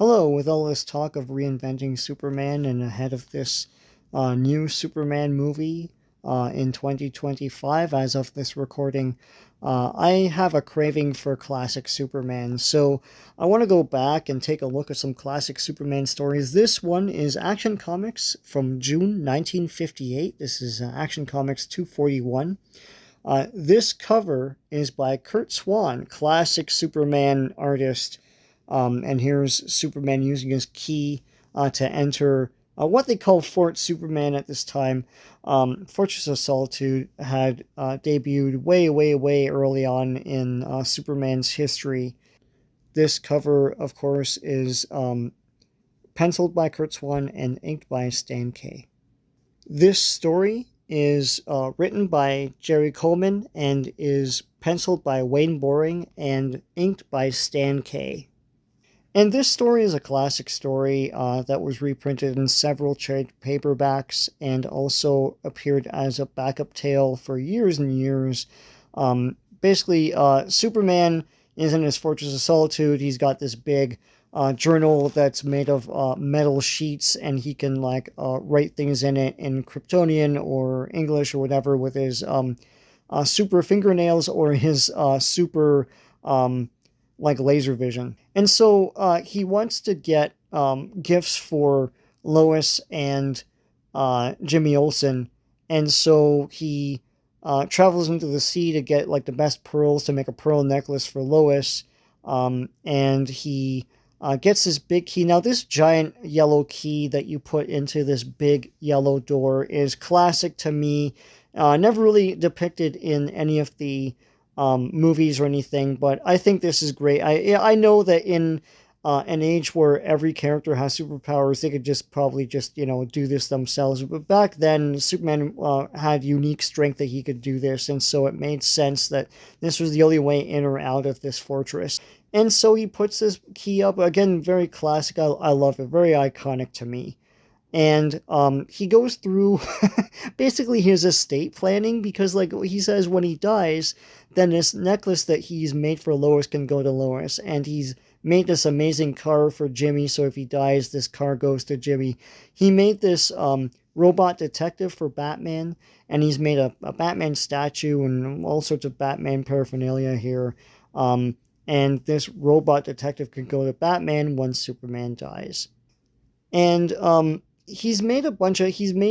Hello, with all this talk of reinventing Superman and ahead of this new Superman movie in 2025, as of this recording, I have a craving for classic Superman. So I want to go back and take a look at some classic Superman stories. This one is Action Comics from June 1958. This is Action Comics 241. This cover is by Curt Swan, classic Superman artist. And here's Superman using his key to enter what they call Fort Superman at this time. Fortress of Solitude had debuted way, way, way early on in Superman's history. This cover, of course, is penciled by Curt Swan and inked by Stan K. This story is written by Jerry Coleman and is penciled by Wayne Boring and inked by Stan K. And this story is a classic story that was reprinted in several trade paperbacks and also appeared as a backup tale for years and years. Basically, Superman is in his Fortress of Solitude. He's got this big journal that's made of metal sheets, and he can write things in it in Kryptonian or English or whatever with his super fingernails or his super laser vision. And so he wants to get gifts for Lois and Jimmy Olsen. And so he travels into the sea to get the best pearls to make a pearl necklace for Lois. And he gets this big key. Now, this giant yellow key that you put into this big yellow door is classic to me. Never really depicted in any of the movies or anything, but I think this is great. I know that in an age where every character has superpowers, they could probably do this themselves. But back then, Superman had unique strength that he could do this, and so it made sense that this was the only way in or out of this fortress. And so he puts this key up again, very classic. I love it, very iconic to me. And he goes through basically his estate planning because, he says, when he dies, then this necklace that he's made for Lois can go to Lois. And he's made this amazing car for Jimmy, so if he dies, this car goes to Jimmy. He made this robot detective for Batman, and he's made a Batman statue and all sorts of Batman paraphernalia here. And this robot detective can go to Batman when Superman dies. And he's made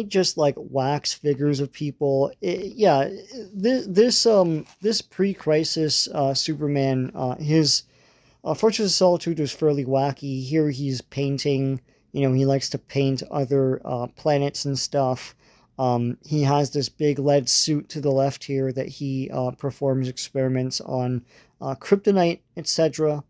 just wax figures of people. This pre-crisis Superman, his Fortress of Solitude was fairly wacky. Here he's painting. He likes to paint other planets and stuff. He has this big lead suit to the left here that he performs experiments on kryptonite, etc.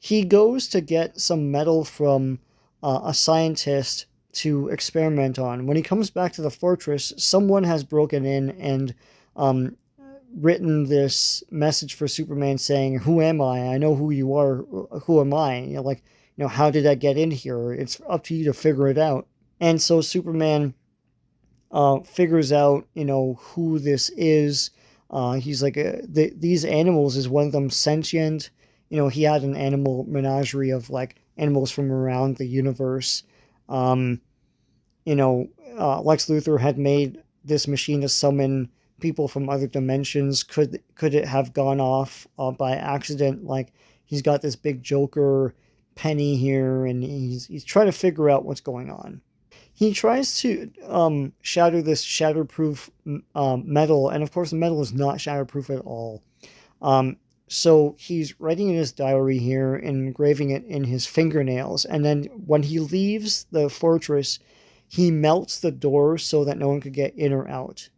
He goes to get some metal from a scientist to experiment on. When he comes back to the fortress, someone has broken in and written this message for Superman saying, "Who am I? I know who you are. Who am I?" How did I get in here? It's up to you to figure it out. And so Superman figures out, who this is. He's like, these animals, is one of them sentient? He had an animal menagerie of animals from around the universe. Lex Luthor had made this machine to summon people from other dimensions. Could it have gone off by accident? He's got this big Joker penny here, and he's trying to figure out what's going on. He tries to shatter this shatterproof metal, and of course the metal is not shatterproof at all. So he's writing in his diary here and engraving it in his fingernails. And then when he leaves the fortress, he melts the door so that no one could get in or out.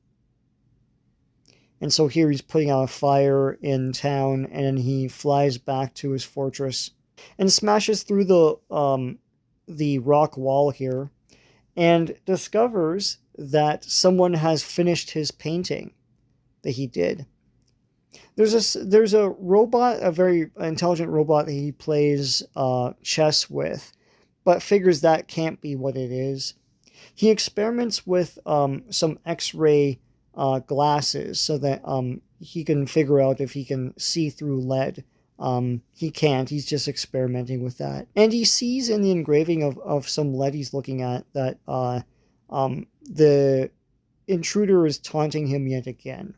And so here he's putting out a fire in town, and then he flies back to his fortress and smashes through the rock wall here and discovers that someone has finished his painting that he did. There's a robot, a very intelligent robot that he plays chess with, but figures that can't be what it is. He experiments with some X-ray glasses so that he can figure out if he can see through lead. He can't. He's just experimenting with that. And he sees in the engraving of some lead he's looking at that the intruder is taunting him yet again.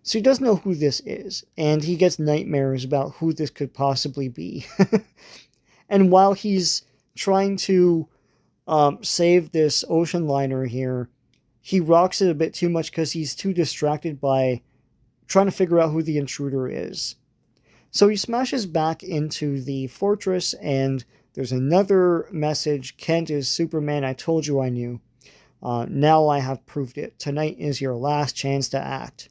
So he doesn't know who this is, and he gets nightmares about who this could possibly be. And while he's trying to save this ocean liner here, he rocks it a bit too much because he's too distracted by trying to figure out who the intruder is. So he smashes back into the fortress, and there's another message. Kent is Superman. I told you I knew. Now I have proved it. Tonight is your last chance to act.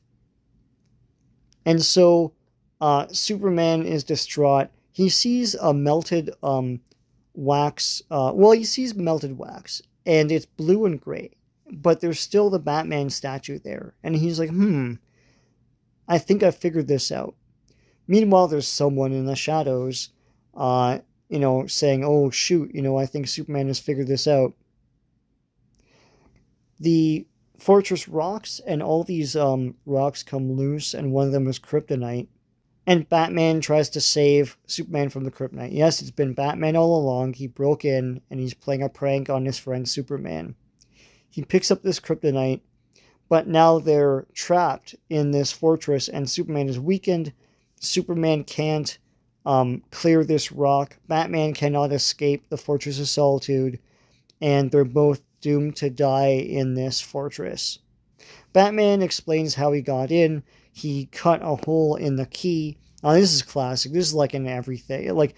And so Superman is distraught. He sees a melted wax. He sees melted wax, and it's blue and gray. But there's still the Batman statue there. And he's like, I think I figured this out. Meanwhile, there's someone in the shadows, saying, oh, shoot, I think Superman has figured this out. The fortress rocks, and all these rocks come loose, and one of them is kryptonite. And Batman tries to save Superman from the kryptonite. Yes, it's been Batman all along. He broke in, and he's playing a prank on his friend Superman. He picks up this kryptonite, but now they're trapped in this fortress, and Superman is weakened. Superman can't clear this rock. Batman cannot escape the Fortress of Solitude, and they're both doomed to die in this fortress. Batman explains how he got in. He cut a hole in the key. This is classic. This is like in everything. Like,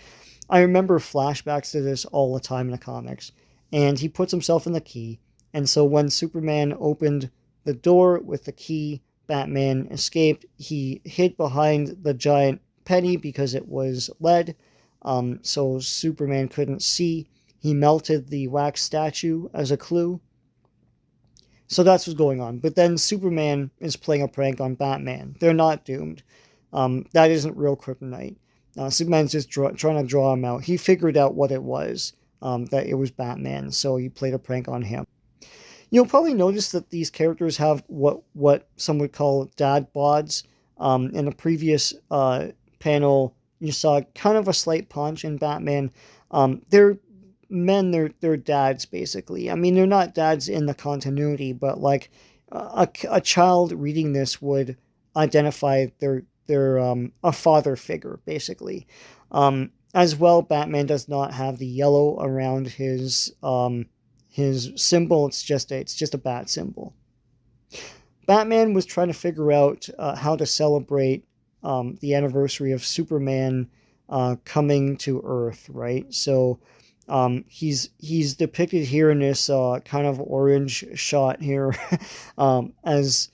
I remember flashbacks to this all the time in the comics. And he puts himself in the key. And so when Superman opened the door with the key, Batman escaped. He hid behind the giant penny because it was lead. So Superman couldn't see. He melted the wax statue as a clue. So that's what's going on. But then Superman is playing a prank on Batman. They're not doomed. That isn't real kryptonite. Superman's just trying to draw him out. He figured out what it was, that it was Batman, so he played a prank on him. You'll probably notice that these characters have what some would call dad bods. In a previous panel, you saw kind of a slight punch in Batman. They're men, they're dads, basically. I mean, they're not dads in the continuity, but like a child reading this would identify they're a father figure, basically. As well, Batman does not have the yellow around his symbol. It's just a bat symbol. Batman was trying to figure out how to celebrate the anniversary of Superman coming to Earth, right? So he's depicted here in this kind of orange shot here as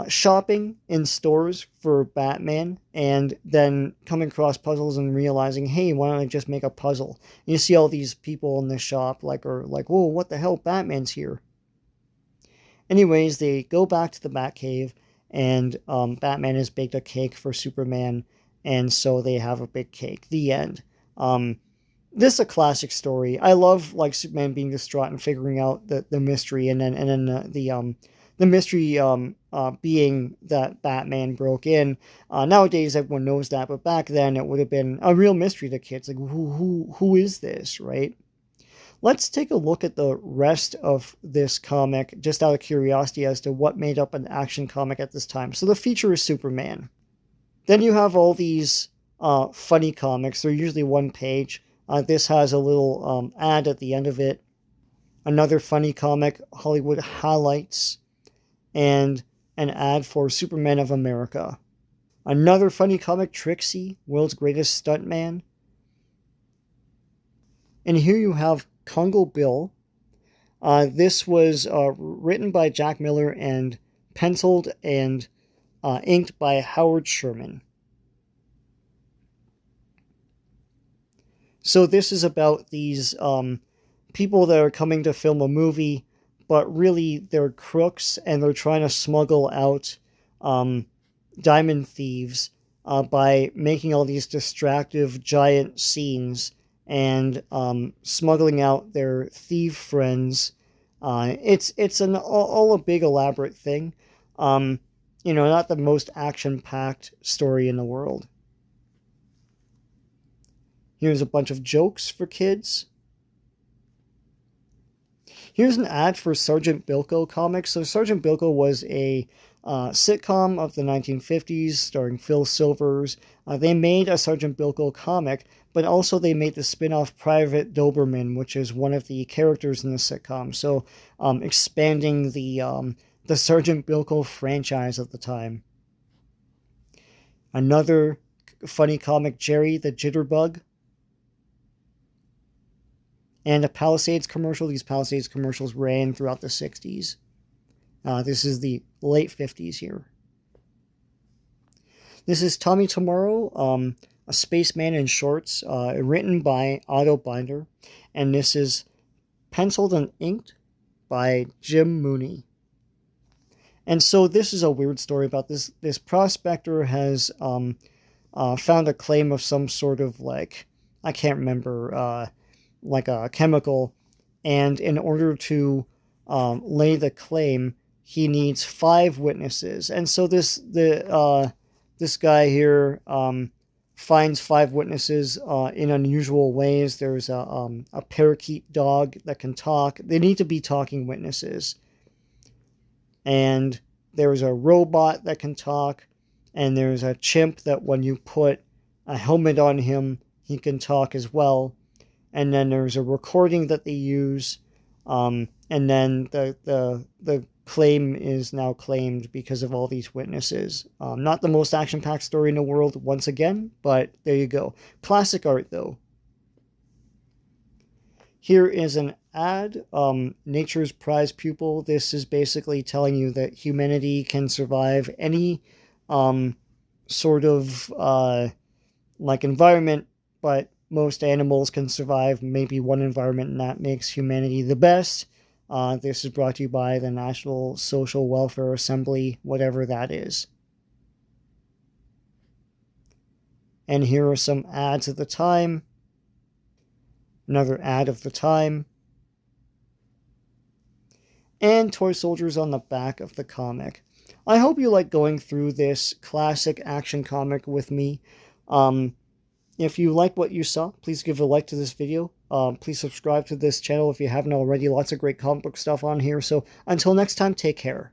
shopping in stores for Batman, and then coming across puzzles and realizing, hey, why don't I just make a puzzle? And you see all these people in the shop are like, whoa, what the hell? Batman's here. Anyways, they go back to the Batcave, and Batman has baked a cake for Superman, and so they have a big cake. The end. This is a classic story. I love Superman being distraught and figuring out the mystery, and then the mystery being that Batman broke in. Nowadays, everyone knows that, but back then it would have been a real mystery to kids. Like, who is this, right? Let's take a look at the rest of this comic, just out of curiosity as to what made up an action comic at this time. So the feature is Superman. Then you have all these funny comics. They're usually one page. This has a little ad at the end of it. Another funny comic, Hollywood Highlights, and an ad for Superman of America. Another funny comic, Trixie, World's Greatest Stuntman. And here you have Congo Bill. This was written by Jack Miller and penciled and inked by Howard Sherman. So this is about these people that are coming to film a movie, but really they're crooks, and they're trying to smuggle out diamond thieves by making all these distractive giant scenes and smuggling out their thief friends. It's all a big elaborate thing. Not the most action-packed story in the world. Here's a bunch of jokes for kids. Here's an ad for Sergeant Bilko comics. So Sergeant Bilko was a sitcom of the 1950s starring Phil Silvers. They made a Sergeant Bilko comic, but also they made the spin-off Private Doberman, which is one of the characters in the sitcom. So expanding the Sergeant Bilko franchise at the time. Another funny comic, Jerry the Jitterbug. And a Palisades commercial. These Palisades commercials ran throughout the 60s. This is the late 50s here. This is Tommy Tomorrow, a spaceman in shorts, written by Otto Binder. And this is penciled and inked by Jim Mooney. And so this is a weird story about this. This prospector has found a claim of some sort of, like, I can't remember, like a chemical, and in order to lay the claim, he needs 5 witnesses. And so this guy here finds 5 witnesses in unusual ways. There's a parakeet dog that can talk. They need to be talking witnesses. And there's a robot that can talk, and there's a chimp that when you put a helmet on him, he can talk as well. And then there's a recording that they use, and then the claim is now claimed because of all these witnesses. Not the most action-packed story in the world, once again, but there you go. Classic art, though. Here is an ad, Nature's Prize Pupil. This is basically telling you that humanity can survive any sort of like environment, but most animals can survive maybe one environment, and that makes humanity the best. This is brought to you by the National Social Welfare Assembly, whatever that is. And here are some ads at the time. Another ad of the time. And toy soldiers on the back of the comic. I hope you like going through this classic action comic with me. If you like what you saw, please give a like to this video. Please subscribe to this channel if you haven't already. Lots of great comic book stuff on here. So until next time, take care.